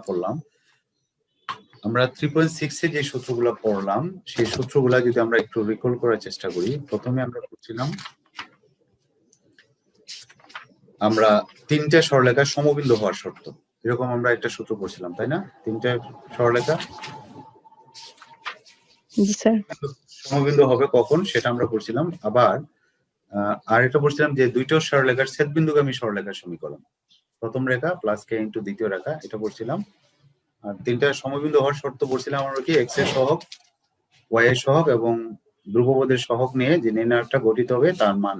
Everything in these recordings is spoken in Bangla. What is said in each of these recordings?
পড়লাম আমরা 3.6 এ যে সূত্রগুলো পড়লাম সেই সূত্রগুলো যদি আমরা একটু রিকল করার চেষ্টা করি, প্রথমে আমরা পড়ছিলাম আমরা তিনটা সরলরেখার সমবিন্দু হওয়ার শর্ত, এরকম আমরা একটা সূত্র পড়ছিলাম, তাই না? তিনটা সরলরেখা সমবিন্দু হবে কখন সেটা আমরা পড়ছিলাম। আবার আর এটা পড়ছিলাম যে দুইটা সরলরেখার ছেদবিন্দুগামী সরলরেখার সমীকরণ, প্রথম রেখা প্লাস কে ইন্টু দ্বিতীয় রেখা, এটা পড়ছিলাম। আর তিনটা সমবিন্দু হওয়ার শর্ত পড়ছিলাম আমরা কি, এক্স এর সহগ, ওয়াই এর সহগ এবং ধ্রুবপদের সহগ নিয়ে যে নির্ণয়টা গঠিত হবে তার মান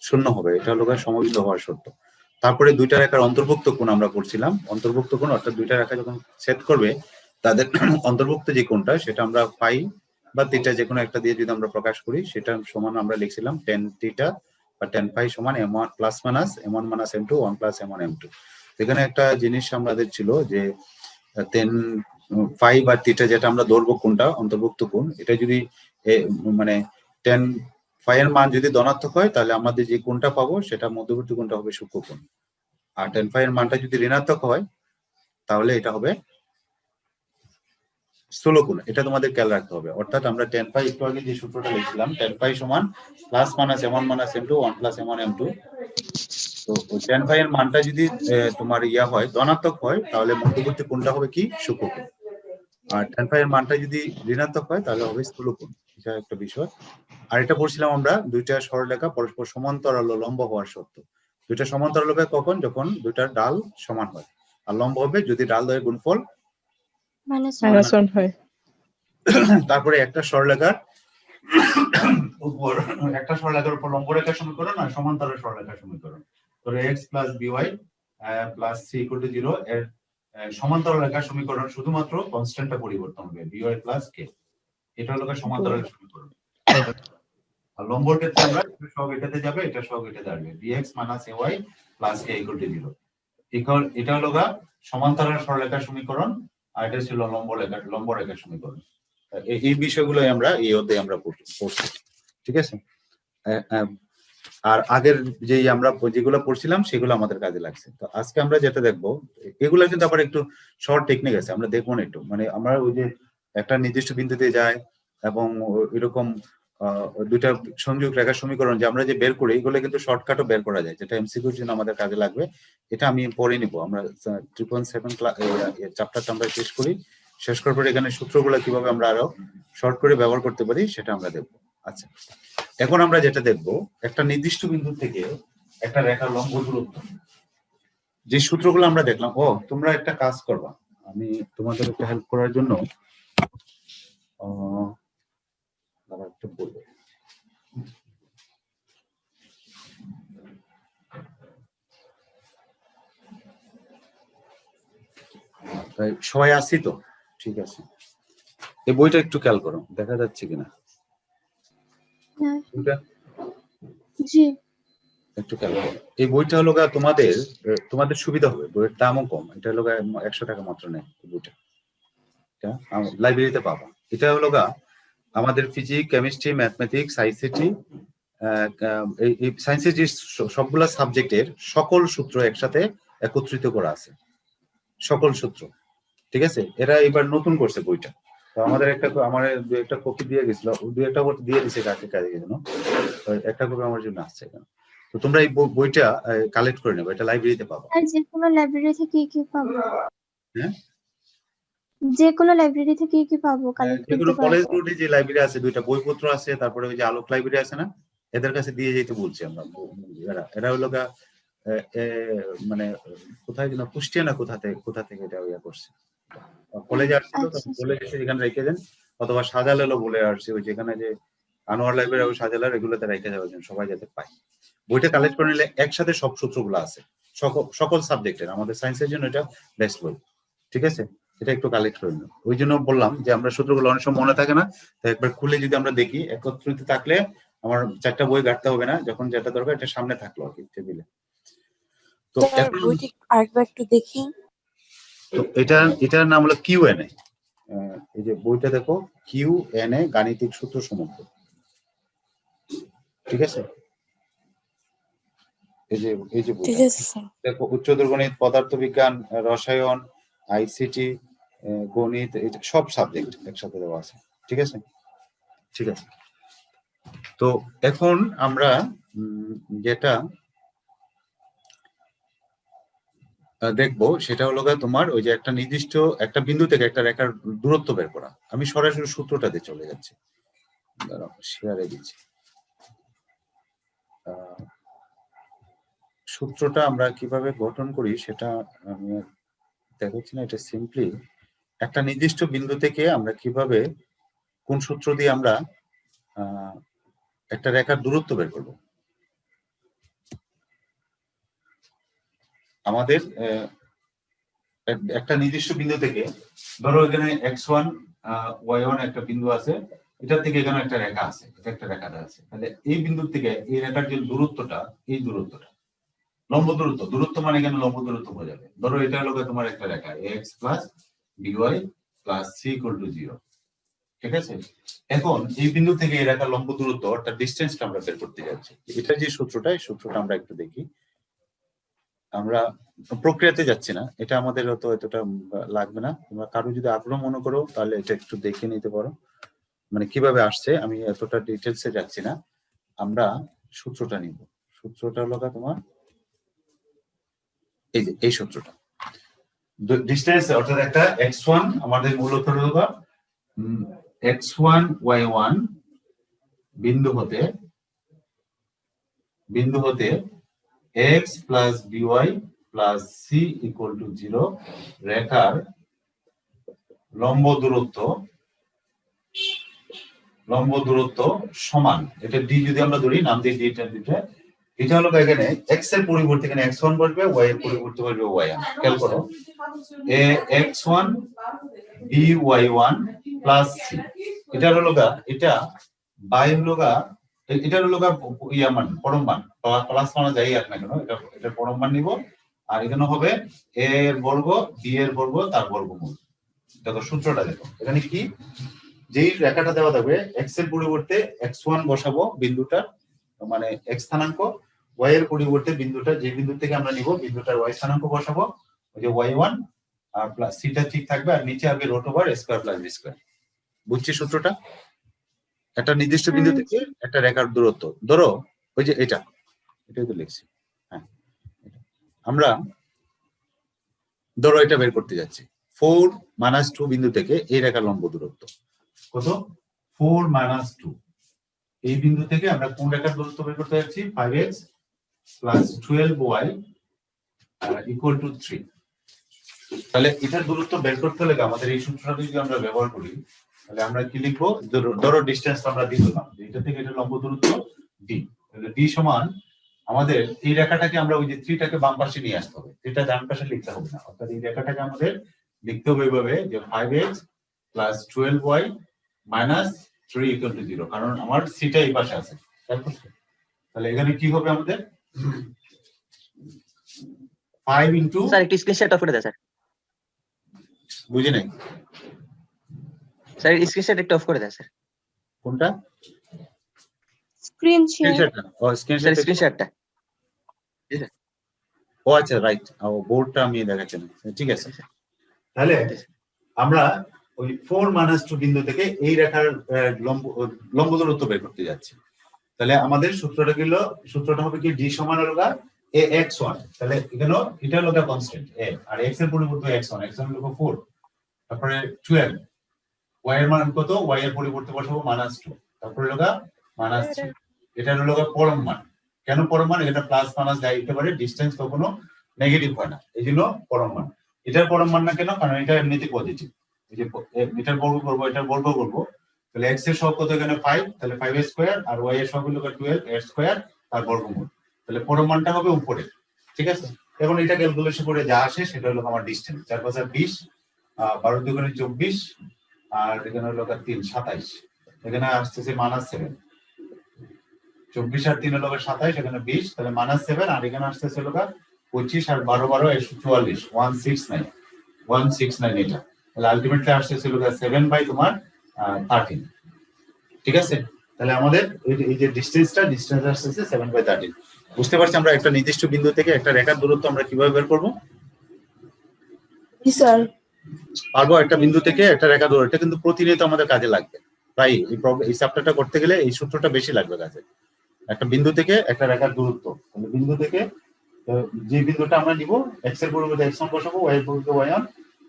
0 হবে, এটা হলো সমবিন্দু হওয়ার শর্ত। তারপরে দুইটা রেখার অন্তর্ভুক্ত কোণ আমরা পড়ছিলাম, অন্তর্ভুক্ত কোণ অর্থাৎ দুইটা রেখা যখন ছেদ করবে তাদের অন্তর্ভুক্ত যে কোণটা সেটা আমরা পাই বা থিটা যে কোনো একটা দিয়ে যদি আমরা প্রকাশ করি সেটা সমান আমরা লিখছিলাম tan থিটা বা tan ফাই সমান m1 plus minus m1 minus m2 1 plus m1 m2। এখানে একটা জিনিস আমাদের ছিল যে tan ফাই বা থিটা যেটা আমরা ধরবো কোণটা অন্তর্ভুক্ত কোণ, এটা যদি মানে tan ফাই এর মান যদি ধনাত্মক হয় তাহলে আমাদের যে কোণটা পাবো সেটা মধ্যবর্তী কোণটা হবে সূক্ষ্মকোণ, আর tan ফাই এর মানটা যদি ঋণাত্মক হয় তাহলে এটা হবে স্থূলকোণ। এটা তোমাদের খেয়াল রাখতে হবে। অর্থাৎ আমরা tan ফাই একটু আগে যে সূত্রটা লিখছিলাম tan ফাই সমান plus minus m1 minus m2 1 plus m1 m2, তো tan ফাই এর মানটা যদি তোমার ইয়া হয় ধনাত্মক হয় তাহলে মধ্যবর্তী কোণটা হবে কি সূক্ষ্মকোণ, আর tan ফাই এর মানটা যদি ঋণাত্মক হয় তাহলে হবে স্থূলকোণ। এটা একটা বিষয়। আর এটা পড়ছিলাম আমরা দুইটা সরলরেখা পরস্পর সমান্তরাল ও লম্ব হওয়ার শর্ত। দুইটা সমান্তরাল হবে কখন, যখন দুইটার ডাল সমান হয়, আর লম্ব হবে যদি ডাল দ্বয়ের গুণফল মাইনাস 1 হয়। তারপরে একটা সরলরেখার উপর লম্ব রেখার সমীকরণ আর সমান্তরাল সরলরেখার সমীকরণ, ধরো x plus by plus c equal to 0 এর সমান্তরাল রেখার সমীকরণ শুধুমাত্র কনস্ট্যান্টটা পরিবর্তন হবে by প্লাস k, এটা হলো সমান্তরাল সমীকরণ। আর লম্বর ক্ষেত্রে আমরা এটা সব এটাতে যাবে, এটা সব এটাতে আসবে, bx ay plus k equal to 0। এটা হলো সমান্তরাল সরলরেখার সমীকরণ, আর এটা ছিল লম্ব রেখার সমীকরণ। এই বিষয়গুলোই আমরা এই অধ্যায়ে আমরা পড়ছি, ঠিক আছে? আর আগের যে আমরা যেগুলো পড়ছিলাম সেগুলো আমাদের কাজে লাগছে। তো আজকে আমরা যেটা দেখবো এগুলো কিন্তু আবার একটু শর্ট টেকনিক আছে, আমরা দেখবো না একটু, মানে আমরা ওই যে একটা নির্দিষ্ট বিন্দুতে যাই এবং এরকম দুইটা সংযোগ রেখার সমীকরণ যে আমরা যে বের করি এগুলো কিন্তু শর্টকাটও বের করা যায়, যেটা এমসিকিউর জন্য আমাদের কাজে লাগবে। এটা আমি পড়ে নিব, আমরা 3.7 চ্যাপ্টারটা আমরা শেষ করার পরে এখানে সূত্রগুলো কিভাবে আমরা আরো শর্ট করে ব্যবহার করতে পারি সেটা আমরা দেখবো। আচ্ছা, এখন আমরা যেটা দেখবো একটা নির্দিষ্ট বিন্দু থেকে একটা রেখার লম্ব দূরত্ব, যে সূত্রগুলো আমরা দেখলাম। তোমরা একটা কাজ করবা, আমি তোমাদের একটা হেল্প করার জন্য একটু বলবো। সবাই আসছি তো? ঠিক আছে, এই বইটা একটু খেয়াল করো, দেখা যাচ্ছে কিনা জি একটু খেয়াল করো। এই বইটা হলো তোমাদের সুবিধা হবে, বইয়ের দামও কম, এটা হলো 100 টাকা মাত্র নেয় বইটা, এটা লাইব্রেরিতে পাবা। এটা হলো আমাদের ফিজিক্স, কেমিস্ট্রি, ম্যাথমেটিক্স, আইসিটি, এই সায়েন্সের যে সবগুলা সাবজেক্টের সকল সূত্র একসাথে একত্রিত করা আছে, সকল সূত্র, ঠিক আছে? এরা এবার নতুন করছে বইটা, তো আমাদের একটা কপি দিয়ে গেছিল, একটা দিয়ে দিছে কাজে জন্য, একটা কপি আমার জন্য আসছে। তো তোমরা এই বইটা কালেক্ট করে নেবে, এটা লাইব্রেরিতে পাবো। আর যে কোনো লাইব্রেরি থেকে কি পাবো? হ্যাঁ, যে কোনো লাইব্রেরি থেকে কি পাবো? কালেক্ট যেগুলো করতে কলেজ পারবো? রোডে যে লাইব্রেরি আছে, দুইটা বইপত্র আছে, তারপরে ওই যে আলোক লাইব্রেরি আছে না, এদের কাছে দিয়ে যেতে বলছি আমরা। এরা হলো মানে কোথায় যেন কুষ্টিয়া না কোথা থেকে এটা ইয়া করছে, কলেজে আসছিল, কলেজ এসে যেখানে রেখে দেন, অথবা সাজালেলো বলে আসছে, ওই যেখানে যে আনোয়ার লাইব্রেরি ওই সাজালার এগুলোতে রেখে যাওয়ার জন্য সবাই যাতে পায়। বইটা কালেক্ট করে নিলে একসাথে সব সূত্রগুলো আছে সকল সাবজেক্টের, আমাদের সায়েন্সের জন্য এটা বেস্ট বই, ঠিক আছে? এটা একটু কালেক্ট করে নিও। ওই জন্য বললাম যে আমরা সূত্রগুলো অনেক সময় মনে থাকে না, তো একবার খুলে যদি আমরা দেখি, একত্রিত থাকলে আমার 4টা বই ঘাটতে হবে না, যখন যেটা দরকার এটা সামনে থাকলো আর কি টেবিলে। তো এখন বইটি আরেকবার একটু দেখি। তো এটার নাম হলো কিউএনএ। এই যে বইটা দেখো, কিউএনএ গাণিতিক সূত্র সমগ্র, ঠিক আছে? এই যে বইটা দেখো, উচ্চ গণিত, পদার্থবিজ্ঞান, রসায়ন, আইসিটি, গণিত, সব সাবজেক্ট একসাথে দেওয়া আছে। ঠিক আছে, ঠিক আছে। তো এখন আমরা যেটা দেখবো সেটা হলো তোমার ওই যে একটা নির্দিষ্ট একটা বিন্দু থেকে একটা রেখার দূরত্ব বের করা। আমি সরাসরি সূত্রটাতে চলে যাচ্ছি, শেয়ারে দিচ্ছি। সূত্রটা আমরা কিভাবে গঠন করি সেটা আমি দেখাচ্ছি না, এটা সিম্পলি একটা নির্দিষ্ট বিন্দু থেকে আমরা কিভাবে কোন সূত্র দিয়ে আমরা একটা রেখার দূরত্ব বের করব। আমাদের একটা নির্দিষ্ট বিন্দু থেকে, ধরো এখানে x1 y1 একটা বিন্দু আছে, এটার থেকে এখানে একটা রেখা আছে, এটা একটা রেখা আছে। তাহলে এই বিন্দু থেকে এই রেখার যে দূরত্বটা, এই দূরত্বটা লম্ব দূরত্ব, দূরত্ব মানে এখানে লম্ব দূরত্ব বোঝাবে। ধরো এটা হলো তোমার একটা রেখা x plus by plus c equal to 0। ঠিক আছে, এখন এই বিন্দু থেকে এই রেখার লম্ব দূরত্ব অর্থাৎ ডিসটেন্সটা আমরা বের করতে যাচ্ছি। এটা যে সূত্রটা, এই সূত্রটা আমরা একটু দেখি। আমরা প্রক্রিয়াতে যাচ্ছি না, এটা আমাদের হয়তো এতটা লাগবে না। তোমরা কারো যদি আগ্রহ মনে করো তাহলে এটা একটু দেখে নিতে পারো, মানে কিভাবে আসছে। আমি এতটা ডিটেলসে যাচ্ছি না, আমরা সূত্রটা নিব। সূত্রটা হলো তোমার এই যে এই সূত্রটা, ডিসটেন্স অর্থাৎ একটা x1 আমাদের মূলত হলো x1 y1 বিন্দু হতে x plus by plus c equal to 0 রেখার লম্ব দূরত্ব সমান। এটা d যদি আমরা ধরি, নাম দিয়ে দিটা, এটা হলো এখানে x এর পরিবর্তে এখানে x1 বসবে, y এর পরিবর্তে বসবে y1। খেয়াল করো, x1 by1 প্লাস c, এটা হলো এটা বাই হলো এটা হলো ইয়া মান, পরম মান, প্লাস মান যাই আর না কেন, এটা পরম মান নিব। আর এখানে হবে a এর বর্গ, b এর বর্গ, তার বর্গমূল। দেখো সূত্রটা দেখো, এখানে কি যেই রেখাটা দেওয়া থাকবে x এর পরিবর্তে x1 বসাবো বিন্দুটার, মানে x স্থানাঙ্ক, y এর পরিবর্তে বিন্দুটা, যে বিন্দু থেকে আমরা নিব বিন্দুটার y স্থানাঙ্ক বসাবো, ওই যে y1 আর প্লাস সিটা ঠিক থাকবে, আর নিচে হবে root over a square plus b square. বুঝছি সূত্রটা? একটা নির্দিষ্ট বিন্দু থেকে একটা রেখার দূরত্ব, ধরো ওই যে এটাই তো লিখছি। হ্যাঁ, আমরা ধরো এটা বের করতে যাচ্ছি। 4 - 2 বিন্দু থেকে এই রেখার লম্ব দূরত্ব কত? 4 - 2। এই বিন্দু থেকে আমরা কোন রেখার দূরত্ব বের করতে যাচ্ছি? 5x plus 12y equal to 3। তাহলে এটার দূরত্ব বের করতে হলে আমাদের এই সূত্রটা যদি আমরা ব্যবহার করি, তাহলে আমরা কি লিখবো? ধরো ডিসটেন্স আমরা দিয়ে দিলাম, এটা থেকে এটা লম্ব দূরত্ব d। তাহলে d সমান আমাদের এই রেখাটাকে আমরা ওই যে 3 টাকে বাম পাশে নিয়ে আসতে হবে, এটা ডান পাশে লিখতে হবে না। অর্থাৎ এই রেখাটাকে আমাদের লিখতে হবে এইভাবে যে 5x plus 12y minus 3 equal to 0, কারণ আমার সিটা এই পাশে আছে। তাহলে এখানে কি হবে আমাদের? 5 ইনটু, স্যার একটু স্ক্রিনশট অফ করে দাও স্যার। বুঝি নাই স্যার, স্ক্রিনশট একটু অফ করে দাও স্যার। কোনটা? স্ক্রিনশট। ও স্ক্রিনশট, স্ক্রিনশটটা। ও আচ্ছা, রাইট। ও বোর্ডটা আমি দেখাচ্ছি না, ঠিক আছে। তাহলে আমরা ওই 4 - 2 বিন্দু থেকে এই রেখার লম্ব দূরত্ব বের করতে যাচ্ছি। তাহলে আমাদের সূত্রটা হবে কি? d সমান হলো ax1। তাহলে এখানে এটা হলো কনস্ট্যান্ট a, আর x এর পরিবর্তে x1 হলো 4, তারপরে 12, y এর মান কত? y এর পরিবর্তে বসাবো -2, তারপরে হলো -3। এটা হলো পরম মান। কেন পরম মান? এটা প্লাস মাইনাস যাই হতে পারে, ডিসটেন্স কখনো নেগেটিভ হয় না, এই জন্য পরম মান। এটার পরম মান না কেন? কারণ এটা এমনিতে পজিটিভ। এই যে এটার বর্গ করব, এটার বর্গ করব, তাহলে x এর সহগ কত? এখানে 5, তাহলে 5 স্কয়ার, আর y এর সহগ হলো 12 এর স্কয়ার তার বর্গমূল। তাহলে পরম মানটা হবে উপরে। ঠিক আছে, এখন এটা ক্যালকুলেশন করে যা আসে সেটা হলো আমার ডিসটেন্স। 4 × 5 = 20, 12 × 2 = 24, আর এখানে হলো 3 = 27। এখানে আসতেছে -7। 24 আর 3 হলো 27, এখানে 20, তাহলে -7, আর এখানে আসতেছে হলো 25, আর 12 12 44, 169 এটা। তাহলে আলটিমেটলি আসতেছে হলো 7/13। ঠিক আছে, তাহলে আমাদের এই যে ডিসটেন্স আসতেছে 7/13। বুঝতে পারছি আমরা একটা নির্দিষ্ট বিন্দু থেকে একটা রেখার দূরত্ব আমরা কিভাবে বের করব? জি স্যার। পারবো একটা বিন্দু থেকে একটা রেখা ধরে, এটা কিন্তু প্রতিনিয়ত আমাদের কাজে লাগবে। প্রায় এই চ্যাপ্টারটা করতে গেলে এই সূত্রটা বেশি লাগবে কাজে। একটা বিন্দু থেকে একটা রেখার দূরত্ব, মানে বিন্দু থেকে যে বিন্দুটা আমরা নিব, এক্স এর পরিবর্তে x1 বসাবো, y এর পরিবর্তে y1,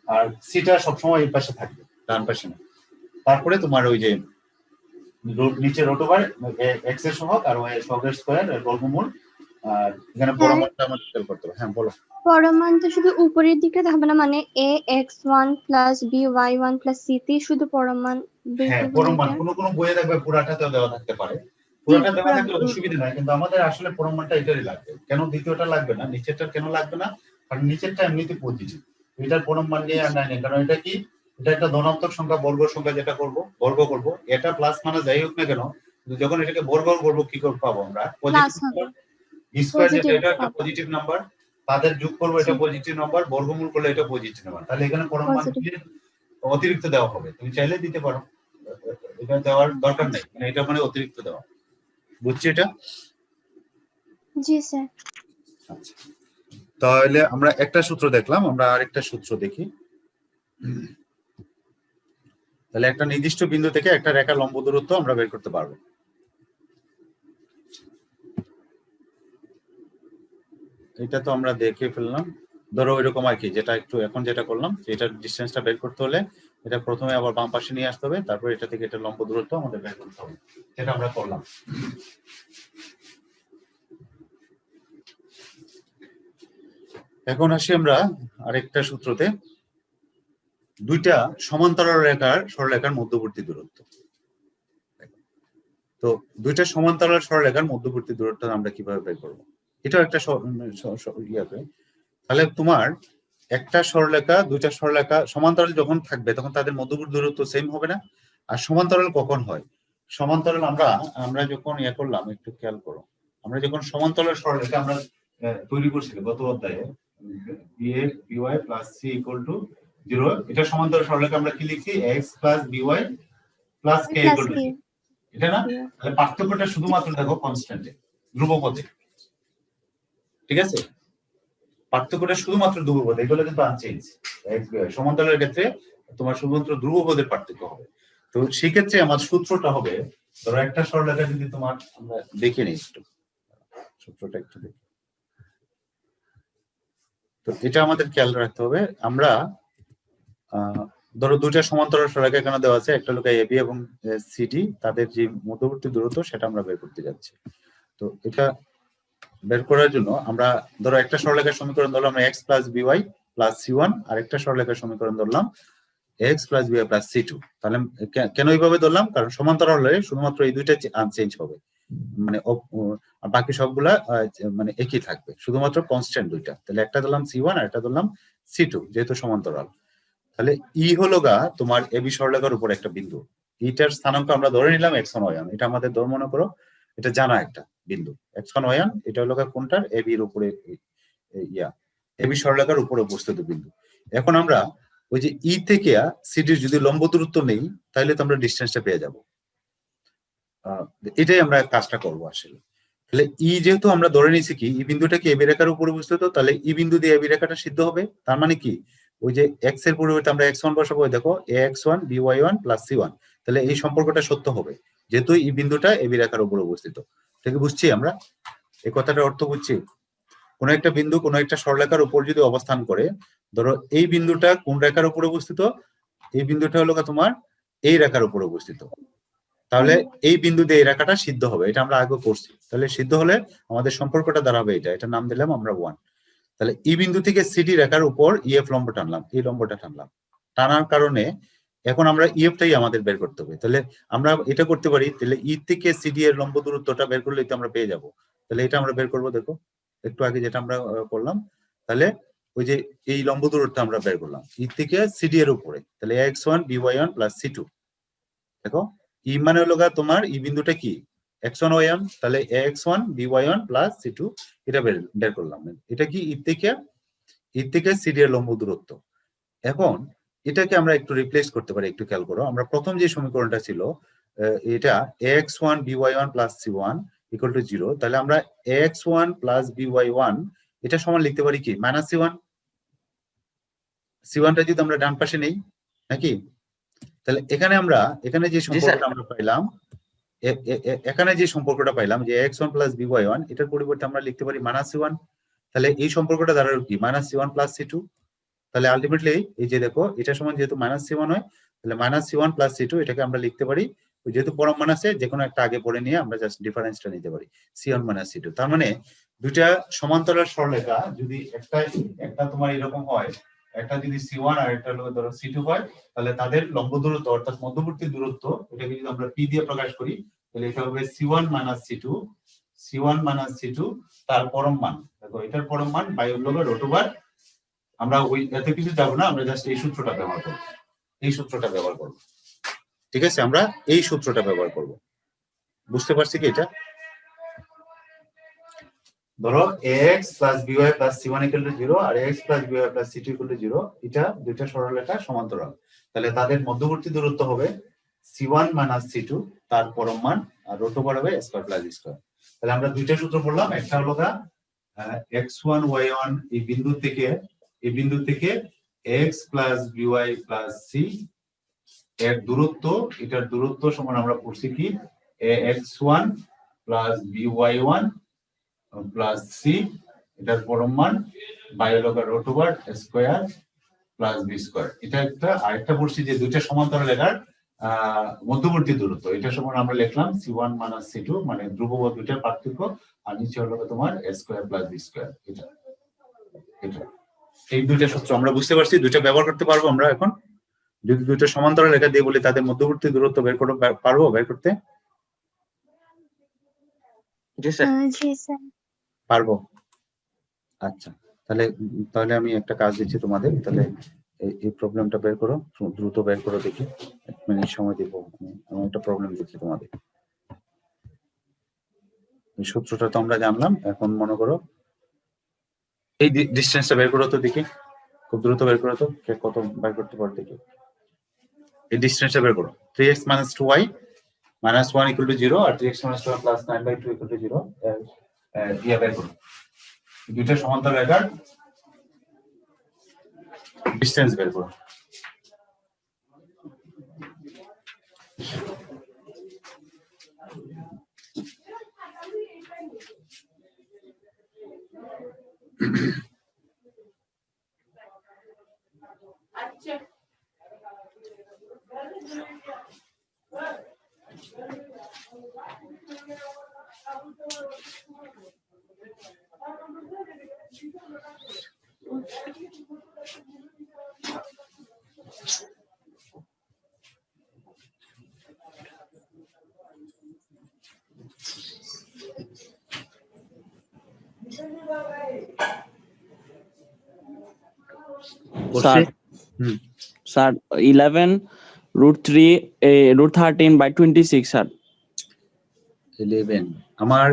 আর সিটা সবসময় এই পাশে থাকবে, ডান পাশে না। তারপরে তোমার ওই যে নিচে রুট ওভার x এর সহগ আর y এর সহগের স্কয়ার এর বর্গমূল, আর এখানে বড় মানটা আমাদের বের করতে হবে। হ্যাঁ বলো। পরমান তো শুধু উপরের দিকে থাকবে না, মানে ax1 plus by1 plus c শুধু পরমান বের হ্যাঁ করবো পরম মান এটা? কোনো বইয়ে দেখবে পুরাটাতেও দেওয়া থাকতে পারে, জি, পুরাটা দেওয়া পুরা- থাকলে অসুবিধা নাই, কিন্তু আমাদের আসলে পরম মানটা এটারই লাগবে। কেন দ্বিতীয়টা লাগবে না, নিচেরটা কেন লাগবে না? কারণ নিচেরটা এমনিতে পজিটিভ, এটার পরম মান নিয়ে আর নাই নেই। কারণ এটা কি, এটা একটা ধনাত্মক সংখ্যা, বর্গ সংখ্যা, যেটা করব বর্গ করব, এটা প্লাস মানে যাই হোক না কেন, কিন্তু যখন এটাকে বর্গ করব কি করে পাবো আমরা? প্লাস পজিটিভ হবে, স্কয়ার, যেটা পজিটিভ এটা একটা পাবো। পজিটিভ নাম্বার, তাদের যোগ করবো, এটা জি, পজিটিভ নাম্বার, বর্গমূল করলে এটা পজিটিভ নাম্বার, তাহলে এখানে পরম মান পজিটিভ। অতিরিক্ত দেওয়া হবে, তুমি চাইলে দিতে পারো, এটা দেওয়ার দরকার নেই, মানে এটা মানে অতিরিক্ত দেওয়া। বুঝছি এটা? জি স্যার। আচ্ছা, তাহলে আমরা একটা সূত্র দেখলাম, আমরা আরেকটা সূত্র দেখি। তাহলে একটা নির্দিষ্ট বিন্দু থেকে একটা রেখা লম্ব দূরত্ব আমরা বের করতে পারবো। এটা তো আমরা দেখে ফেললাম, ধরো এরকম আর কি, যেটা একটু এখন যেটা করলাম, এটার ডিসটেন্সটা বের করতে হলে এটা প্রথমে আবার বাম পাশে নিয়ে আসতে হবে, তারপর এটা থেকে এটা লম্ব দূরত্ব আমাদের বের করতে হবে, যেটা আমরা করলাম। এখন আসি আমরা আরেকটা সূত্রতে, দুইটা সমান্তরাল রেখার সরলরেখার মধ্যবর্তী দূরত্ব। তো দুইটা সমান্তরাল সরলরেখার মধ্যবর্তী দূরত্ব আমরা কিভাবে বের করব? এটাও একটা ইয়াতে, তাহলে তোমার একটা সরলরেখা, দুইটা সরলরেখা সমান্তরাল যখন থাকবে তখন তাদের মধ্যবর্তী দূরত্ব সেম হবে না। আর সমান্তরাল কখন হয়? সমান্তরাল আমরা যখন ইয়ে করলাম, একটু খেয়াল করো, আমরা যখন সমান্তরাল সরলরেখা আমরা তৈরি করছিলাম গত অধ্যায়ে, bx by plus c equal to 0, এটা সমান্তরাল সরলরেখা আমরা কি লিখছি? x plus by plus k plus equal to কি? 0, এটা না? তাহলে পার্থক্যটা শুধুমাত্র দেখো কনস্ট্যান্টে, ধ্রুবপদে, ঠিক আছে? পার্থক্যটা শুধুমাত্র ধ্রুবপদে, এগুলো কিন্তু আনচেঞ্জ। সমান্তরালের ক্ষেত্রে তোমার শুধুমাত্র ধ্রুবপদের পার্থক্য হবে। তো সেই ক্ষেত্রে আমার সূত্রটা হবে, ধরো একটা সরলরেখা যদি তোমার, আমরা দেখে নিই একটু সূত্রটা একটু দেখি। তো এটা আমাদের খেয়াল রাখতে হবে, আমরা ধরো দুইটা সমান্তরাল সরলরেখা এখানে দেওয়া আছে, একটা হলো এবি এবং সিডি, তাদের যে মধ্যবর্তী দূরত্ব সেটা আমরা বের করতে যাচ্ছি। তো এটা বের করার জন্য আমরা ধরো একটা সরলরেখার সমীকরণ ধরলাম আমরা x প্লাস বিওয়াই প্লাস সি1, আর একটা সরলরেখার সমীকরণ ধরলাম x plus by plus C two. তাহলে কেন এইভাবে ধরলাম? কারণ সমান্তরাল হলে শুধুমাত্র এই দুইটা চেঞ্জ হবে, মানে বাকি সবগুলা মানে একই থাকবে, শুধুমাত্র কনস্ট্যান্ট দুইটা। তাহলে একটা ধরলাম সি1 আর একটা ধরলাম সি2, যেহেতু সমান্তরাল। তাহলে ই হলো গা তোমার এবি সরলরেখার উপর একটা বিন্দু, এইটার স্থানাঙ্ক আমরা ধরে নিলাম x1 y1, এটা আমাদের ধর মনে করো, এটা জানা একটা বিন্দু x1 y1, এটা হলো কোনটার? এবি এর উপরে, এবি সরলরেখার উপরে অবস্থিত বিন্দু। এখন আমরা ওই যে ই থেকে সিডির যদি লম্ব দূরত্ব নেই, তাহলে তো আমরা ডিসটেন্সটা পেয়ে যাব। এটাই আমরা কাজটা করব আসলে। তাহলে ই যেহেতু আমরা ধরে নিয়েছি কি ই বিন্দুটা কি এবি রেখার উপর অবস্থিত, তাহলে ই বিন্দু দিয়ে এবি রেখাটা সিদ্ধ হবে। তার মানে কি, ওই যে এক্স এর পরিবর্তে আমরা x1 বসাবো, দেখো ax1 by1 প্লাস c1, তাহলে এই সম্পর্কটা সত্য হবে, যেহেতু এই বিন্দুটা এবি রেখার উপর অবস্থিত। ঠিক বুঝছি আমরা এই কথাটার অর্থ? বুঝছি? কোন একটা বিন্দু কোন একটা সরলরেখার উপর যদি অবস্থান করে, ধরো এই বিন্দুটা কোন রেখার উপর অবস্থিত? এই বিন্দুটা হলো তোমার এই রেখার উপর অবস্থিত, তাহলে এই বিন্দু দিয়ে এই রেখাটা সিদ্ধ হবে, এটা আমরা আগে করছি। তাহলে সিদ্ধ হলে আমাদের সম্পর্কটা দাঁড়াবে এটা, এটা নাম দিলাম আমরা 1। তাহলে এই বিন্দু থেকে সিডি রেখার উপর ইএফ লম্ব টানলাম, এই লম্বটা টানলাম, টানার কারণে এখন আমরা ইএফটাই আমাদের বের করতে হবে। তাহলে আমরা এটা করতে পারি, তাহলে ই থেকে সিডি এর লম্ব দূরত্বটা বের করলেই তো আমরা পেয়ে যাব। তাহলে এটা আমরা বের করবো, দেখো একটু আগে যেটা আমরা করলাম। তাহলে ওই যে এই লম্ব দূরত্ব আমরা বের করলাম ই থেকে সিডি এর উপরে, তাহলে x1 by1 প্লাস c2। দেখো ই মানে হলো তোমার ই বিন্দুটা কি x1 y1, তাহলে ax1 by1 প্লাস c2, এটা বের করলাম। এটা কি ই থেকে সিডি এর লম্ব দূরত্ব। এখন এটাকে আমরা একটু রিপ্লেস করতে পারি, একটু খেয়াল করো। আমরা প্রথম যে সমীকরণটা ছিল এটা ax1 by1 plus c1 equal to 0, তাহলে আমরা ax1 প্লাস by1 এটা সমান লিখতে পারি কি মাইনাস c1। C1টা যদি আমরা ডান পাশে নেই নাকি, তাহলে এখানে যে সম্পর্কটা আমরা পাইলাম, এখানে যে সম্পর্কটা পাইলাম যে x1 প্লাস by1, এটার পরিবর্তে আমরা লিখতে পারি -c1। তাহলে এই সম্পর্কটা দাঁড়ালো কি -c1 প্লাস c2। তাহলে আলটিমেটলি এই যে দেখো এটা সমান যেহেতু -c1 হয়, তাহলে -c1 প্লাস c2 এটাকে আমরা লিখতে পারি, যেহেতু পরম মান আছে যে কোনো একটা আগে পড়ে নিয়ে আমরা জাস্ট ডিফারেন্সটা নিতে পারি c1 c2। তার মানে দুইটা সমান্তরাল সরলরেখা যদি একটা তোমার এরকম হয়, একটা যদি c1 আর একটা হলো ধরো c2 হয়, তাহলে তাদের লম্ব দূরত্ব অর্থাৎ মধ্যবর্তী দূরত্ব এটাকে যদি আমরা p দিয়ে প্রকাশ করি, তাহলে এটা হবে c1 c2 তার পরম মান। দেখো এটার পরম মান বাই হলো √, আমরা ওই এত কিছু যাব না, আমরা জাস্ট এই সূত্রটা ব্যবহার করব, ঠিক আছে? আমরা এই সূত্রটা ব্যবহার করব। বুঝতে পারছি কি? এটা ধরো ax plus by plus c1 = 0 R ax plus by plus c2 = 0, এটা দুইটা সরলরেখা সমান্তরাল, তাহলে তাদের মধ্যবর্তী দূরত্ব হবে c1 c2 তার পরম মান, আর √, হবে স্কয়ার প্লাস স্কয়ার। তাহলে আমরা দুইটা সূত্র পড়লাম, একটা হলো x1 y1 এই বিন্দু থেকে x plus by plus c এর দূরত্ব, এটার দূরত্ব সমান আমরা পড়ছি কি ax1 plus by1 plus C, এটার পরম মান by √, square plus B square. এটা একটা আরেকটা পড়ছি যে দুইটা সমান্তরাল রেখার মধ্যবর্তী দূরত্ব, এটা সমান আমরা লিখলাম c1 c2, মানে ধ্রুবক দুইটার পার্থক্য, আর নিচে হলো তোমার স্কয়ার প্লাস বি স্কয়ার। এটা এই দুইটা সূত্র আমরা বুঝতে পারছি, দুইটা ব্যবহার করতে পারবো আমরা এখন। যদি দুইটা সমান্তরাল রেখা দিয়ে বলি তাদের মধ্যবর্তী দূরত্ব বের করতে জি স্যার। জি স্যার। পারবো? আচ্ছা, তাহলে আমি একটা কাজ দিচ্ছি তোমাদের, তাহলে এই প্রবলেমটা বের করো, দ্রুত বের করো, দেখি 1 মিনিট সময় দিব। আমি একটা প্রবলেম দিচ্ছি তোমাদের। এই সূত্রটা তো আমরা জানলাম, এখন মনে করো এই ডিসটেন্সটা বের করো তো দেখি, খুব দ্রুত বের করো তো, কে কত বের করতে পারো দেখি। এই ডিসটেন্সটা বের করো, 3x - 2y -1 = 0 আর 3x - 2y + 9/2 = 0। ইয়া বের করো, দুইটা সমান্তরাল রেখার ডিসটেন্স বের করো। Sir 11 √13/26 sir. 11 আমার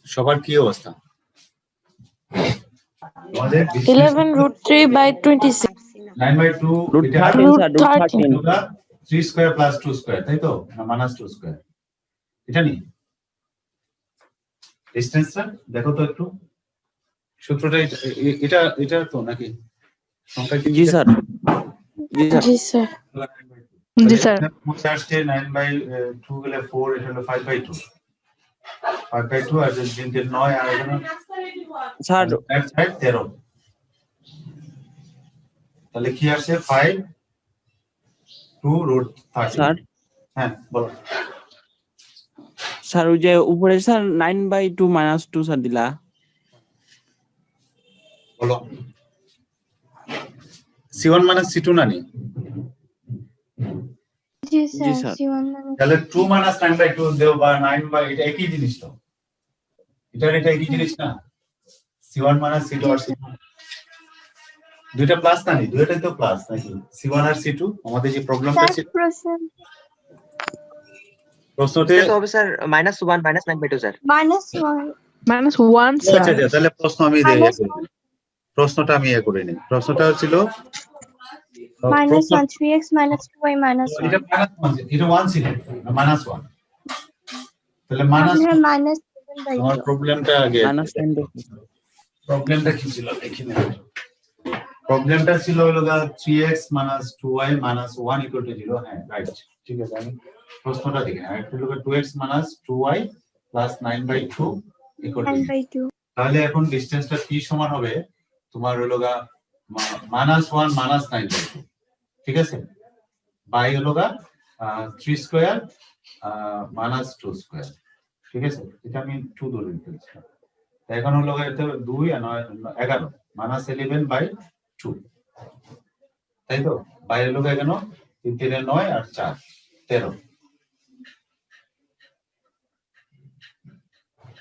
সবার কি অবস্থা? 11 √3/26 9/2 √13 3 স্কয়ার প্লাস 2 স্কয়ার, তাই তো? না -2 স্কয়ার, এটা নি ডিসটেন্সটা দেখো তো একটু, সূত্রটা এটা তো নাকি সংখ্যা কি? জি স্যার। জি স্যার। জি স্যার। মধ্যে আসছে 9/2 গেলে 4, এটা হলো 5/2 আর যদি 9 আর এখানে স্যার 13, তাহলে কি আসছে 5 2 √13। স্যার। হ্যাঁ বলো স্যার, ওই যে উপরে স্যার 9/2 - 2 স্যার দিলা, বলো c1 - c2 না নি? জি জি স্যার। স্যার। C1 তাহলে 2 - 9/2 দেও বা 9 এটা একই জিনিস তো, এটা একই জিনিস না? c1 - c2 আর c2 দুইটা প্লাস না নি? দুইটাই তো প্লাস নাকি? c1 আর c2 আমাদের যে প্রবলেমটা ছিল প্রশ্নতে তো হবে স্যার -1 -9/2 স্যার। -1 স্যার। আচ্ছা, তাহলে প্রশ্ন আমি প্রশ্নটা আমি করে নিই। প্রশ্নটা ছিল -1 3x - 2y - 1 এটা এটা 1 ছিল না -1? তাহলে আপনারা -7/2 আমার প্রবলেমটা আগে -10/2 প্রবলেমটা কি ছিল দেখি না। প্রবলেমটা ছিল হলো 3x - 2y - 1 = 0। হ্যাঁ রাইট, ঠিক আছে। আমি প্রশ্নটা দেখি। আর একটা হলো 2x - 2y + 9/2 = 9/2 তাহলে এখন ডিসটেন্সটা কি সমান হবে তোমার হলো -1 - 9/2, ঠিক আছে, বাই হলো 3 স্কয়ার - 2 স্কয়ার, ঠিক আছে। এটা আমি 2 ধরে নিয়েছিলাম। এখন হলো এটা 2 আর 9 11 -11/2, তাই তো। বাইরে লোক এখানে 3 3 9 আর 4 13,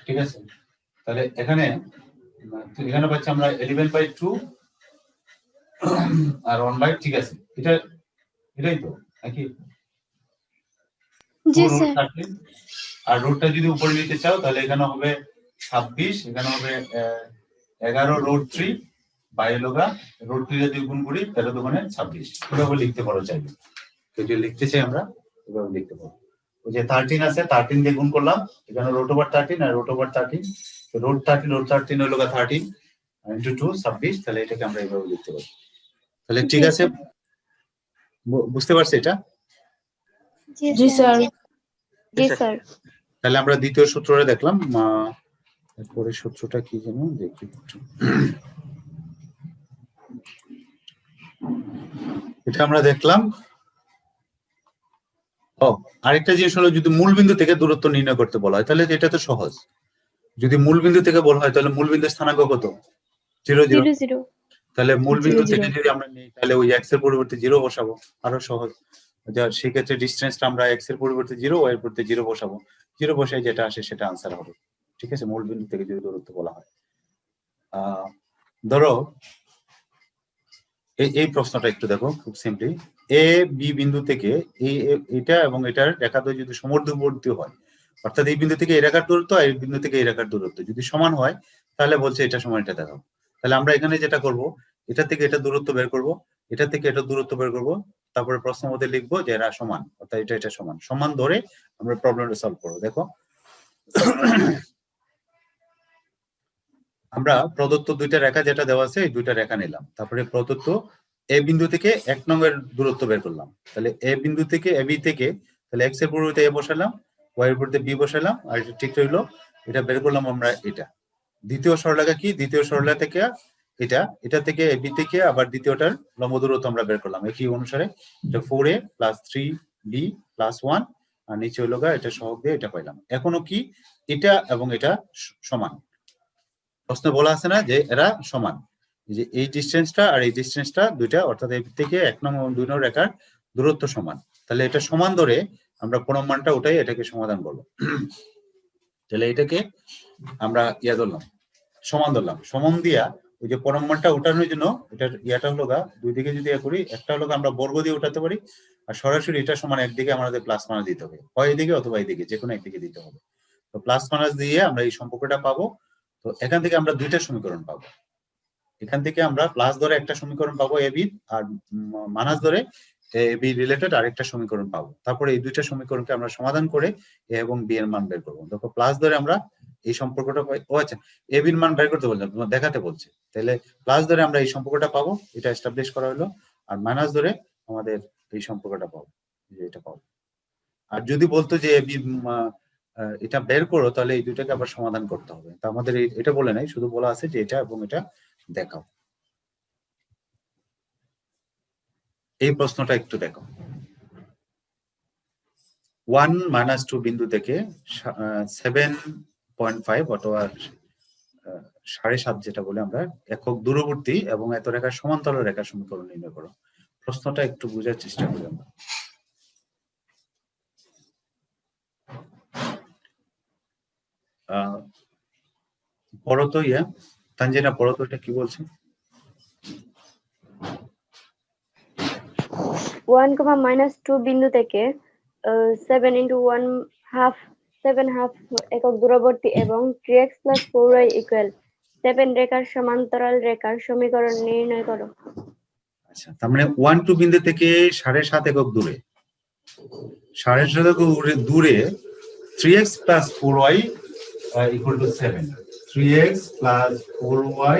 ঠিক আছে। তাহলে এখানে পাচ্ছি আমরা 11/2 আর 1/, ঠিক আছে। এটাই তো নাকি? জি 2 স্যার। √ 13 আর রুটটা যদি উপরে নিতে চাও তাহলে এখানে হবে 26, এখানে হবে 11 √ 3 বাই লগা √3 যদি গুণ করি তাহলে তো মানে 26। এভাবে লিখতে পারো চাইলে। যদি লিখতে চাই আমরা এভাবে লিখতে পারো। ওই যে 13 আছে, 13 দিয়ে গুণ করলাম, এখানে √13 আর √13, তো √13 হলো 13 * 2 26, তাহলে এটাকে আমরা এভাবে লিখতে পারি। তাহলে ঠিক আছে, বুঝতে পারছি এটা? জি স্যার। জি স্যার। তাহলে আমরা দ্বিতীয় সূত্রটা দেখলাম। এরপরে সূত্রটা কি যেন দেখি একটু। এটা আমরা দেখলাম। আরেকটা জিনিস হলো যদি মূলবিন্দু থেকে দূরত্ব নির্ণয় করতে বলা হয় তাহলে এটা তো সহজ। যদি মূলবিন্দু থেকে বলা হয় তাহলে মূলবিন্দুর স্থানাঙ্ক কত? 0 0। 0 0। তাহলে মূলবিন্দু 0 থেকে 0 যদি আমরা নিই তাহলে ওই x এর পরিবর্তে 0 বসাবো, আরো সহজ। যা সেই ক্ষেত্রে ডিসটেন্সটা আমরা x এর পরিবর্তে 0, y এর পরিবর্তে 0 বসাবো। 0 বসাই যেটা আসে সেটা आंसर হবে, ঠিক আছে। মূলবিন্দু থেকে যদি দূরত্ব বলা হয়, ধরো এই প্রশ্নটা একটু দেখো, খুব সিম্পলি। এ বি বিন্দু থেকে এটা এবং এটার রেখাদ্বয় যদি সমদ্বিবর্তী হয়, অর্থাৎ এই বিন্দু থেকে এই রেখার দূরত্ব আর এই বিন্দু থেকে এই রেখার দূরত্ব যদি সমান হয় তাহলে বলছে এটা সমান এটা দেখাও। তাহলে আমরা এখানে যেটা করব, এটা থেকে এটা দূরত্ব বের করব, এটা থেকে এটা দূরত্ব বের করব, তারপরে প্রশ্ন মধ্যে লিখবো যে এরা সমান, অর্থাৎ এটা সমান। সমান ধরে আমরা প্রবলেমটা সলভ করব। দেখো আমরা প্রদত্ত দুইটা রেখা যেটা দেওয়া আছে এই দুইটা রেখা নিলাম, তারপরে প্রদত্ত এ বিন্দু থেকে 1 নং এর দূরত্ব বের করলাম। তাহলে এ বিন্দু থেকে এ বি থেকে তাহলে x এর পরিবর্তে এ বসালাম, y এর পরিবর্তে বি বসালাম, আর এটা ঠিক রইলো। এটা বের করলাম আমরা এটা। দ্বিতীয় সরলরেখা কি? দ্বিতীয় সরলরেখা থেকে এটা থেকে এ বি থেকে আবার দ্বিতীয়টার লম্ব দূরত্ব আমরা বের করলাম একই অনুসারে। এটা 4a + 3b + 1 আর নিচে হলো এটা সহগ দিয়ে এটা পাইলাম। এখনো কি এটা এবং এটা সমান? প্রশ্নে বলা আছে না যে এরা সমান, যে এই ডিসটেন্সটা আর এই ডিসটেন্সটা দুইটা, অর্থাৎ এই থেকে 1 নং এবং 2 নং রেখার দূরত্ব সমান। তাহলে এটা সমান ধরে আমরা কোন মানটা ওটাই এটাকে সমাধান করব। তাহলে এটাকে আমরা ধরলাম, সমান ধরলাম। সমান দিয়া ওই যে পরম মানটা ওঠানোর জন্য এটার ইয়াটা হলো দুই দিকে যদি করি, একটা হলো আমরা বর্গ দিয়ে উঠাতে পারি, আর সরাসরি এটা সমান একদিকে আমাদের প্লাস মাইনাস দিতে হবে, হয় এদিকে অথবা এদিকে, যে কোনো একদিকে দিতে হবে। তো প্লাস মাইনাস দিয়ে আমরা এই সম্পর্কটা পাবো। তো এখান থেকে আমরা দুইটা সমীকরণ পাবো। এখান থেকে আমরা প্লাস ধরে একটা সমীকরণ পাবো এ বি, আর মাইনাস ধরে এ বি রিলেটেড আরেকটা সমীকরণ পাবো। তারপরে এই দুইটা সমীকরণকে আমরা সমাধান করে এ এবং বি এর মান বের করবো। দেখো প্লাস ধরে আমরা এই সম্পর্কটা পাই। ও আচ্ছা, এ বির মান বের করতে বললাম, তোমার দেখাতে বলছে। তাহলে প্লাস ধরে আমরা এই সম্পর্কটা পাবো, এটা এস্টাবলিশ করা হলো, আর মাইনাস ধরে আমাদের এই সম্পর্কটা পাবো, যে এটা পাবো। আর যদি বলতো যে এ বি এটা বের করো তাহলে এই দুইটাকে আবার সমাধান করতে হবে। তা আমাদের এটা বলে নাই, শুধু বলা আছে যে এটা এবং এটা দেখাও। এই প্রশ্নটা একটু দেখো। 1 - 2 বিন্দু থেকে 7.5 অথবা 7.5 যেটা বলে আমরা একক দূরবর্তী এবং এত রেখার সমান্তরাল রেখার সমীকরণ নির্ণয় করো। প্রশ্নটা একটু বোঝার চেষ্টা করি আমরা। পড়ো তো তানজিনা, পড়ো তো, এটা কি বলছে? 1, -2 বিন্দু থেকে 7 × 1/2 একক দূরবর্তী এবং 3x + 4y = 7 রেখার সমান্তরাল রেখার সমীকরণ নির্ণয় করো। আচ্ছা, তার মানে 1 2 বিন্দু থেকে 7.5 একক দূরে 7.5 একক দূরে 3x + 4y = 7। 3x plus 4y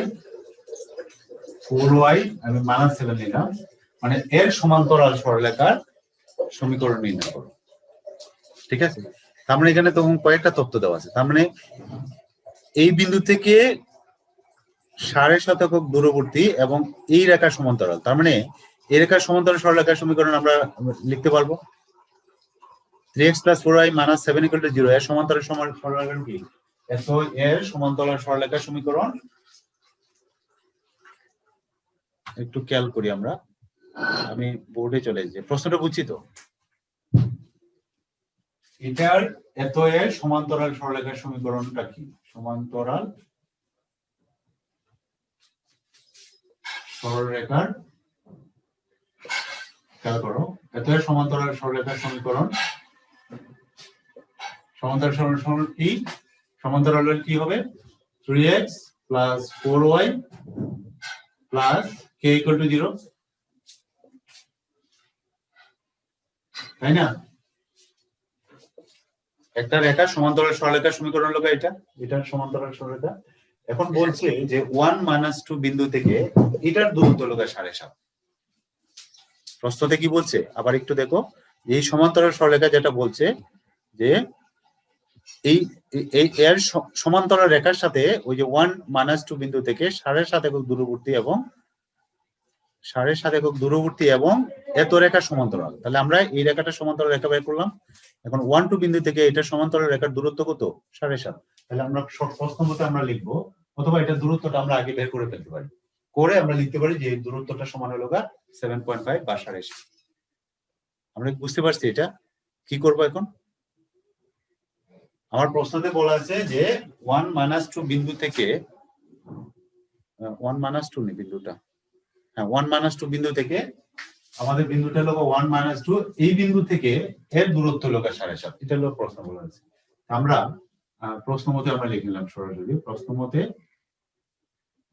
আমি -7 নিলাম, মানে এর সমান্তরাল সরলরেখার সমীকরণ নির্ণয় করো। ঠিক আছে, তার মানে এখানে তখন কয়েকটা তথ্য দেওয়া আছে। তার মানে এই বিন্দু থেকে 7.5 একক দূরবর্তী এবং এই রেখার সমান্তরাল, তার মানে এই রেখার সমান্তরাল সরলরেখার সমীকরণ আমরা লিখতে পারবো 3x + 4y - 7 = 0। এর সমান্তরাল সরলরেখা কি? তো এর সমান্তরাল সরলরেখার সমীকরণ একটু খেয়াল করি আমরা, আমি বোর্ডে চলে যাই, প্রশ্নটা বুঝছি তো? এটার এত এর সমান্তরাল সরলরেখার সমীকরণটা কি? সমান্তরাল সরলরেখার, খেয়াল করো, এত এর সমান্তরাল সরলরেখার সমীকরণ, সমান্তরাল সরলরেখার কি? সমান্তরালের কি হবে? 3x + 4y + k = 0, তাই না? একটা রেখার সমান্তরাল সরলরেখার সমীকরণ হলো এটা, এটার সমান্তরাল সরলরেখা। এখন বলছে যে 1 - 2 বিন্দু থেকে এটার দূরত্ব হলো 7.5। প্রশ্নতে কি বলছে আবার একটু দেখো, এই সমান্তরাল সরলরেখা যেটা বলছে যে এই এর সমান্তরাল রেখার সাথে ওই যে 1 - 2 বিন্দু থেকে 7.5 একক দূরবর্তী এবং 7.5 একক দূরবর্তী এবং এত রেখার সমান্তরাল। তাহলে আমরা এই রেখাটা সমান্তরাল রেখা বের করলাম। এখন 1 2 বিন্দু থেকে এটা সমান্তরাল রেখার দূরত্ব কত? 7.5। তাহলে আমরা প্রশ্ন মতে আমরা লিখবো, অথবা এটা দূরত্বটা আমরা আগে বের করে ফেলতে পারি, করে আমরা লিখতে পারি যে দূরত্বটা সমান হলো 7.5 বা 7.5। আমরা বুঝতে পারছি এটা কি করব এখন? আমার প্রশ্নতে বলা আছে যে 1 - 2 বিন্দু থেকে 1 - 2 নি বিন্দুটা, হ্যাঁ 1 - 2 বিন্দু থেকে আমাদের বিন্দুটা হলো 1 - 2, এই বিন্দু থেকে এর দূরত্ব হলো 7.5। এটা হলো প্রশ্ন বলা আছে। আমরা প্রশ্ন মতে আমরা লিখে নিলাম সরাসরি, প্রশ্ন মতে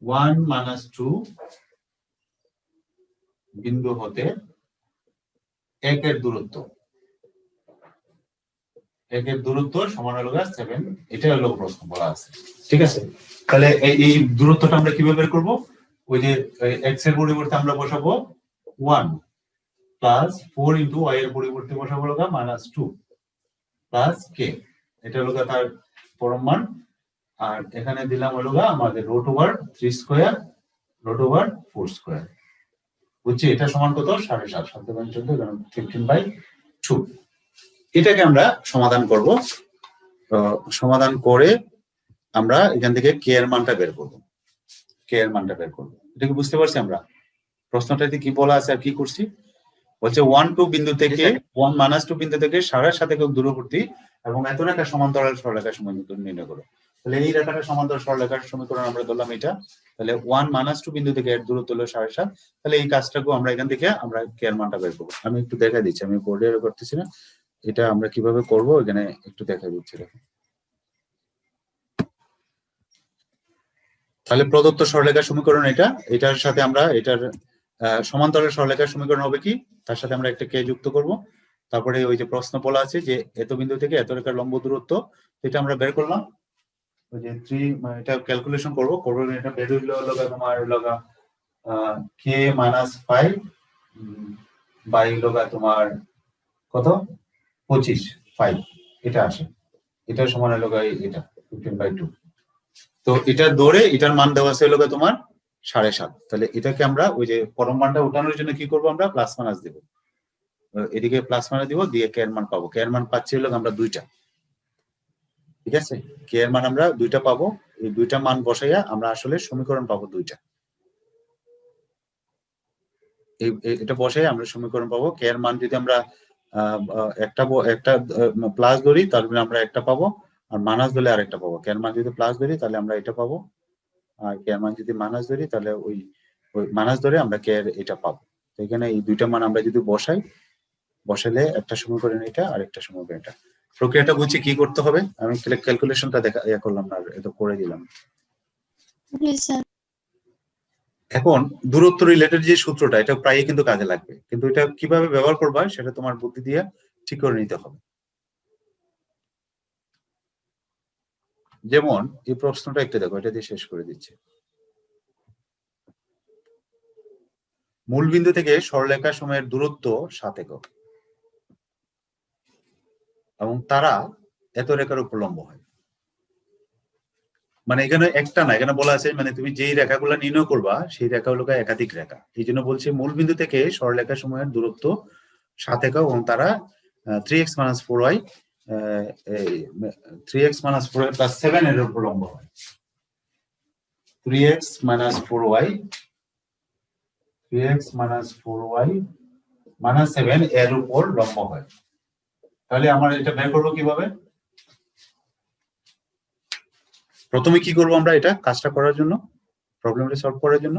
1 - 2 বিন্দু হতে 1 এর দূরত্ব, 1 এর দূরত্ব সমান হলো 7। এটা হলো প্রশ্ন বলা আছে। ঠিক আছে, তাহলে এই দূরত্বটা আমরা কিভাবে বের করব? ওই যে x এর পরিবর্তে আমরা বসাবো 1 প্লাস 4 * y এর পরিবর্তে বসাবো হলো -2 প্লাস k, এটা হলো তার পরম মান। আর এখানে দিলাম হলো আমাদের √3² √4²। বুঝছি এটা সমান কত? 7.5, 7 15/2। এটাকে আমরা সমাধান করব। সমাধান করে আমরা এখান থেকে k এর মানটা বের করব, k এর মানটা বের করব। এটা কি বুঝতে পারছি আমরা? প্রশ্নটাতে কি বলা আছে আর কি করছি? বলছে 1 2 বিন্দু থেকে 1 - 2 বিন্দু থেকে 7.5 একক দূরবর্তী এবং এত রেখা সমান্তরাল সরলরেখার সমীকরণ নির্ণয় করো। তাহলে এই রেখাটা সমান্তরাল সরলরেখার সমীকরণ আমরা ধরলাম এটা। তাহলে 1 - 2 বিন্দু থেকে এর দূরত্ব হলো 7.5। তাহলে এই কাজটাকে আমরা এখান থেকে আমরা k এর মানটা বের করব। আমি একটু দেখাই দিচ্ছি, আমি বোর্ডে করতেছি না, এটা আমরা কিভাবে করব এখানে একটু দেখাই দিচ্ছি। তাহলে প্রদত্ত সরলরেখার সমীকরণ এটা, এটার সাথে আমরা এটার সমান্তরাল সরলরেখার সমীকরণ হবে কি, তার সাথে আমরা একটা k যুক্ত করব। তারপরে ওই যে প্রশ্ন বলা আছে যে এত বিন্দু থেকে এত রেখার লম্ব দূরত্ব, এটা আমরা বের করলাম। ওই যে 3 এটা ক্যালকুলেশন করব, এটা বের হইলো তোমার k - 5 বাই তোমার কত 25 5 এটা আসে, এটা সমান হলো এটা 15/2। তো এটা ধরে এটার মান দেওয়া আছে হলো তোমার 7.5। তাহলে এটাকে আমরা ওই যে পরম মানটা উঠানোর জন্য কি করব, আমরা প্লাস মাইনাস দেব, এদিকে প্লাস মাইনাস দিব, দিয়ে k এর মান পাবো। k এর মান পাচ্ছি হলো আমরা 2টা। ঠিক আছে, k এর মান আমরা 2টা পাবো। এই 2টা মান বসাইয়া আমরা আসলে সমীকরণ পাবো 2টা। এটা বসাই আমরা সমীকরণ পাবো। k এর মান যদি আমরা একটা প্লাস ধরি তাহলে আমরা একটা পাবো, আর মাইনাস ধরলে আরেকটা পাবো। k এর মান যদি প্লাস ধরি তাহলে আমরা এটা পাবো, আর k এর মান যদি মাইনাস ধরি তাহলে ওই মাইনাস ধরে আমরা k এর এটা পাবো। তো এখানে এই 2টা মান আমরা যদি বসাই, বসালে একটা সমীকরণ এটা আর একটা সমীকরণ এটা। প্রক্রিয়াটা বুঝছি কি করতে হবে, আমি ক্যালকুলেশনটা করলাম না, এটা করে দিলাম। এখন দূরত্ব রিলেটেড যে সূত্রটা, এটা প্রায়ই কিন্তু কাজে লাগবে, কিন্তু এটা কিভাবে ব্যবহার করবা সেটা তোমার বুদ্ধি দিয়ে ঠিক করে নিতে হবে। যেমন এই প্রশ্নটা একটু দেখো, এটা দিয়ে শেষ করে দিচ্ছি। মূলবিন্দু থেকে সরলরেখা সময়ের দূরত্ব 7 একক এবং তারা এত রেখার উপর লম্ব হয়। মানে এখানে একটা না, এখানে বলা আছে মানে তুমি যেই রেখাগুলো নির্ণয় করবা সেই রেখাগুলোকে একাধিক রেখা। এই জন্য বলছি মূলবিন্দু থেকে সরলরেখা সময়ের দূরত্ব 7 একক এবং তারা 3x - 4y 3x - 4y + 7 এর উপর লম্ব হয়। 3x - 4y 7 এর উপর লম্ব হয়। তাহলে আমরা এটা বের করবো কিভাবে? প্রথমে কি করবো আমরা এটা কাজটা করার জন্য, প্রবলেমটা সলভ করার জন্য?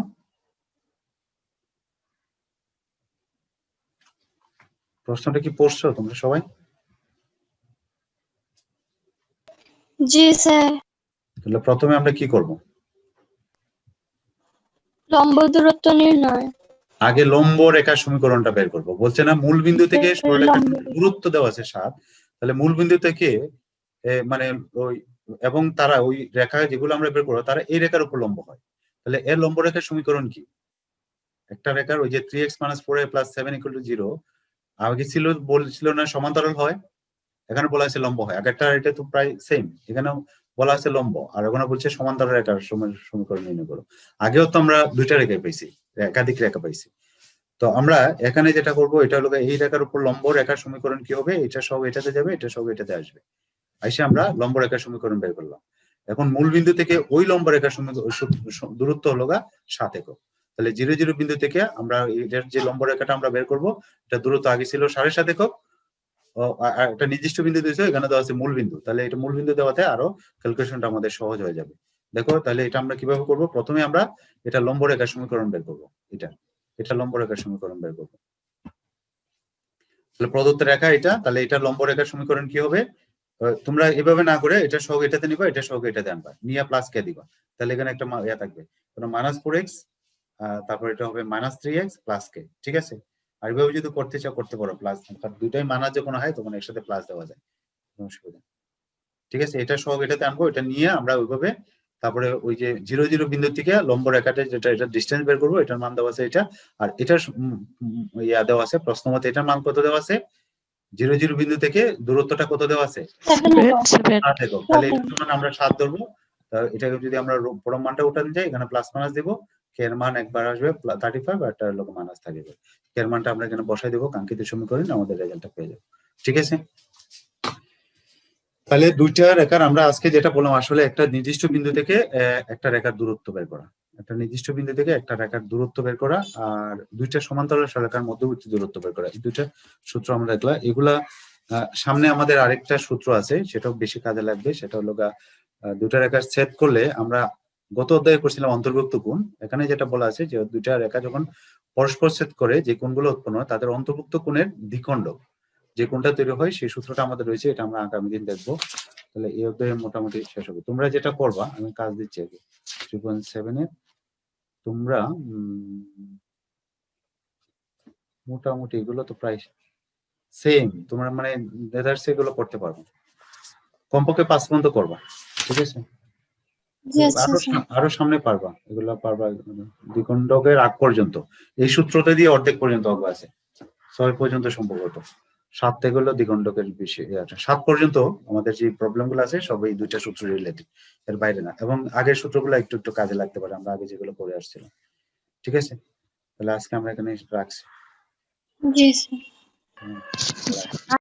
প্রশ্নটা কি পড়ছো তোমরা সবাই? জি স্যার। তাহলে প্রথমে আমরা কি করব? লম্ব দূরত্ব নির্ণয়। আগে লম্ব রেখার সমীকরণটা বের করব। বলছে না মূলবিন্দু থেকে সরলরেখার দূরত্ব দেওয়া আছে 7, তাহলে মূলবিন্দু থেকে মানে ওই এবং তারা ওই রেখা যেগুলো আমরা বের করবো তারা এই রেখার উপর লম্ব হয়। তাহলে এর লম্ব রেখার সমীকরণ কি? একটা রেখার ওই যে 3x - 4y + 7 = 0 আগে বলছিল না সমান্তরাল হয়, এখানে বলা আছে লম্ব হয়। আগেরটা এটা তো প্রায় সেম, এখানেও বলা আছে লম্ব, আর ওখানে বলছে সমান্তরাল রেখার সমীকরণ নির্ণয় করো। আগেও তো আমরা দুইটা রেখা পাইছি, একাধিক রেখা পাইছি। তো আমরা এখানে যেটা করব এটা হলো এই রেখার উপর লম্ব রেখার সমীকরণ কি হবে? এটা সব এটাতে যাবে, এটা সব এটাতে আসবে। আইসে আমরা লম্ব রেখার সমীকরণ বের করলাম। এখন মূলবিন্দু থেকে ওই লম্ব রেখার দূরত্ব হলো 7 একক। তাহলে 0, 0 বিন্দু থেকে আমরা এটার যে লম্ব রেখাটা আমরা বের করব এটা দূরত্ব আগে ছিল 7.5 একক, একটা নির্দিষ্ট বিন্দু দিয়েছে, এখানে দেওয়া আছে মূলবিন্দু। তাহলে এটা মূলবিন্দু দেওয়াতে আরো ক্যালকুলেশনটা আমাদের সহজ হয়ে যাবে। দেখো তাহলে এটা আমরা কিভাবে করব? প্রথমে আমরা এটা লম্ব রেখার সমীকরণ বের করব। এটা লম্ব রেখার সমীকরণ বের করব। তাহলে প্রদত্ত রেখা এটা, তাহলে এটা লম্ব রেখার সমীকরণ কি হবে? তোমরা এভাবে না করে এটা সহগ এটাতে নিবা, এটা সহগ এটাতে আনবা, নিয়ে প্লাস কে দিবা। তাহলে এখানে একটা ইয়া থাকবে, -4x, তারপর এটা হবে -3x + k। ঠিক আছে? আর এভাবে যদি করতে চাও করতে পারো, প্লাস দুইটাই মানার যখন হয় তখন একসাথে প্লাস দেওয়া যায়, কোনো অসুবিধা। ঠিক আছে? এটা সহগ এটাতে আনবো, এটা নিয়ে আমরা ওইভাবে তারপরে ওই যে 0, 0 বিন্দু থেকে লম্ব রেখাটা যেটা এটা ডিসটেন্স বের করবো, এটার মান দেওয়া আছে এটা, আর এটার ইয়া দেওয়া আছে প্রশ্ন মতে এটার মান কত দেওয়া আছে? 0, 0 বিন্দু থেকে দূরত্বটা কত দেওয়া আছে? 7 একক। তাহলে এটার জন্য আমরা 7 ধরবো। এটাকে যদি আমরা পরম মানটা উঠাতে যাই, এখানে প্লাস মাইনাস দেবো, কে এর মান একবার আসবে 35 আর একটা লোক মাইনাস থাকবে। কে এর মানটা আমরা এখানে বসাই দেবো, কাঙ্ক্ষিত সমীকরণ আমাদের রেজাল্টটা পেয়ে যাবো। ঠিক আছে? তাহলে দুইটা রেখার আমরা আজকে যেটা বললাম, আসলে একটা নির্দিষ্ট বিন্দু থেকে একটা রেখার দূরত্ব বের করা, একটা নির্দিষ্ট বিন্দু থেকে একটা রেখার দূরত্ব বের করা, আর দুইটা সমান্তরাল সরলরেখার মধ্যবর্তী দূরত্ব বের করা। এই দুইটা সূত্র আমরা দেখলাম। এগুলা সামনে আমাদের আরেকটা সূত্র আছে, সেটাও বেশি কাজে লাগবে। সেটা হলো দুইটা রেখার ছেদ করলে, আমরা গত অধ্যায়ে করছিলাম অন্তর্ভুক্ত কোণ। এখানে যেটা বলা আছে যে দুইটা রেখা যখন পরস্পর ছেদ করে যে কোণগুলো উৎপন্ন হয় তাদের অন্তর্ভুক্ত কোণের দ্বিখণ্ডক যে কোণটা তৈরি হয়, সেই সূত্রটা আমাদের রয়েছে। এটা আমরা আগামী দিন দেখবো। তাহলে এই অধ্যায়ে মোটামুটি শেষ হবে। তোমরা যেটা করবা, আমি কাজ দিচ্ছি আগে 3.7 এ তোমরা মোটামুটি এগুলো তো প্রায় সেম, তোমরা মানে মেথডস এগুলো করতে পারবে, কমপক্ষে 5 পর্যন্ত করবা। ঠিক আছে? আরো সামনে পারবা, এগুলো পারবা দ্বিখণ্ডকের আগ পর্যন্ত। এই সূত্রটা দিয়ে অর্ধেক পর্যন্ত অঙ্ক আছে, 6 পর্যন্ত সম্ভবত, 7 থেকে হলো দ্বিখণ্ডকের বেশি। 7 পর্যন্ত আমাদের যে প্রবলেম গুলো আছে সব এই দুইটা সূত্র রিলেটেড, এর বাইরে না। এবং আগের সূত্রগুলো একটু একটু কাজে লাগতে পারে, আমরা আগে যেগুলো করে আসছিলাম। ঠিক আছে? তাহলে আজকে আমরা এখানে রাখছি। জি স্যার।